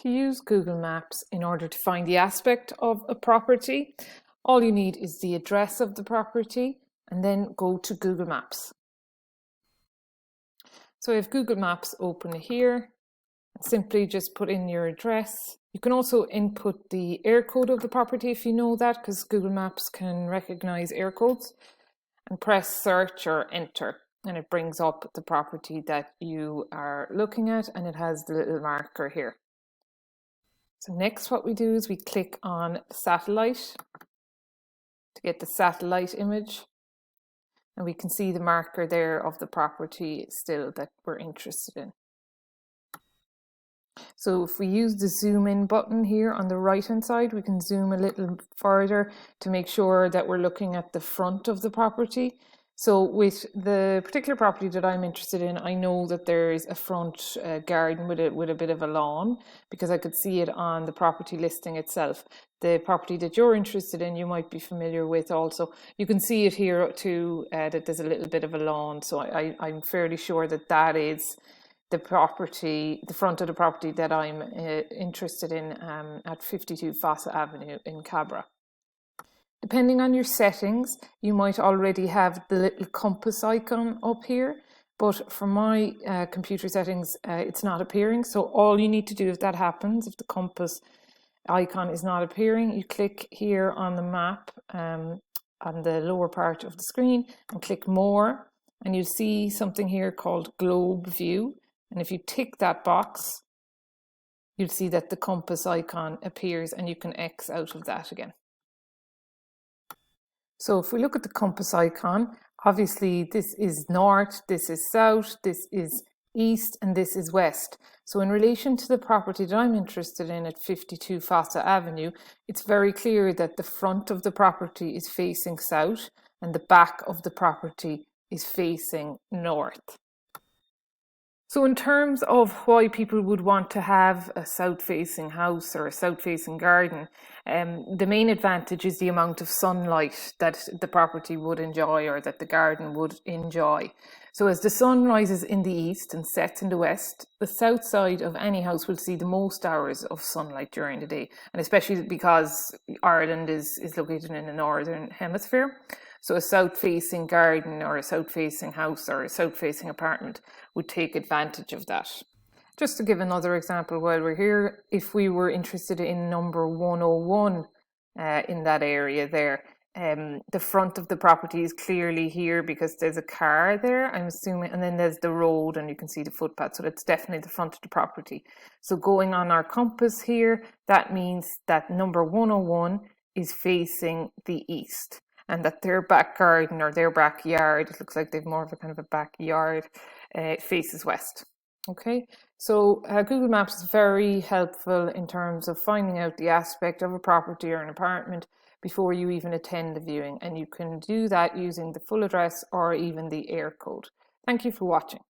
To use Google Maps in order to find the aspect of a property, all you need is the address of the property and then go to Google Maps. So I have Google Maps open here. Simply just put in your address. You can also input the area code of the property if you know that, because Google Maps can recognize area codes, and press search or enter. And it brings up the property that you are looking at, and it has the little marker here. So next what we do is we click on satellite to get the satellite image, and we can see the marker there of the property still that we're interested in. So if we use the zoom in button here on the right hand side, we can zoom a little further to make sure that we're looking at the front of the property. So with the particular property that I'm interested in, I know that there is a front garden with a bit of a lawn, because I could see it on the property listing itself. The property that you're interested in, you might be familiar with also. You can see it here too, that there's a little bit of a lawn. So I'm fairly sure that that is the property, the front of the property that I'm interested in at 52 Fossa Avenue in Cabra. Depending on your settings, you might already have the little compass icon up here, but for my computer settings, it's not appearing. So all you need to do if that happens, if the compass icon is not appearing, you click here on the map on the lower part of the screen and click more, and you'll see something here called globe view. And if you tick that box, you'll see that the compass icon appears and you can X out of that again. So if we look at the compass icon, obviously this is north, this is south, this is east, and this is west. So in relation to the property that I'm interested in at 52 Fossa Avenue, it's very clear that the front of the property is facing south and the back of the property is facing north. So in terms of why people would want to have a south-facing house or a south-facing garden, the main advantage is the amount of sunlight that the property would enjoy or that the garden would enjoy. So as the sun rises in the east and sets in the west, the south side of any house will see the most hours of sunlight during the day, and especially because Ireland is located in the northern hemisphere. So a south-facing garden or a south-facing house or a south-facing apartment would take advantage of that. Just to give another example while we're here, if we were interested in number 101 in that area there, the front of the property is clearly here because there's a car there, I'm assuming, and then there's the road and you can see the footpath, so that's definitely the front of the property. So going on our compass here, that means that number 101 is facing the east, and that their back garden or their backyard, it looks like they've more of a kind of a backyard, faces west. Okay, so Google Maps is very helpful in terms of finding out the aspect of a property or an apartment before you even attend the viewing, and you can do that using the full address or even the area code. Thank you for watching.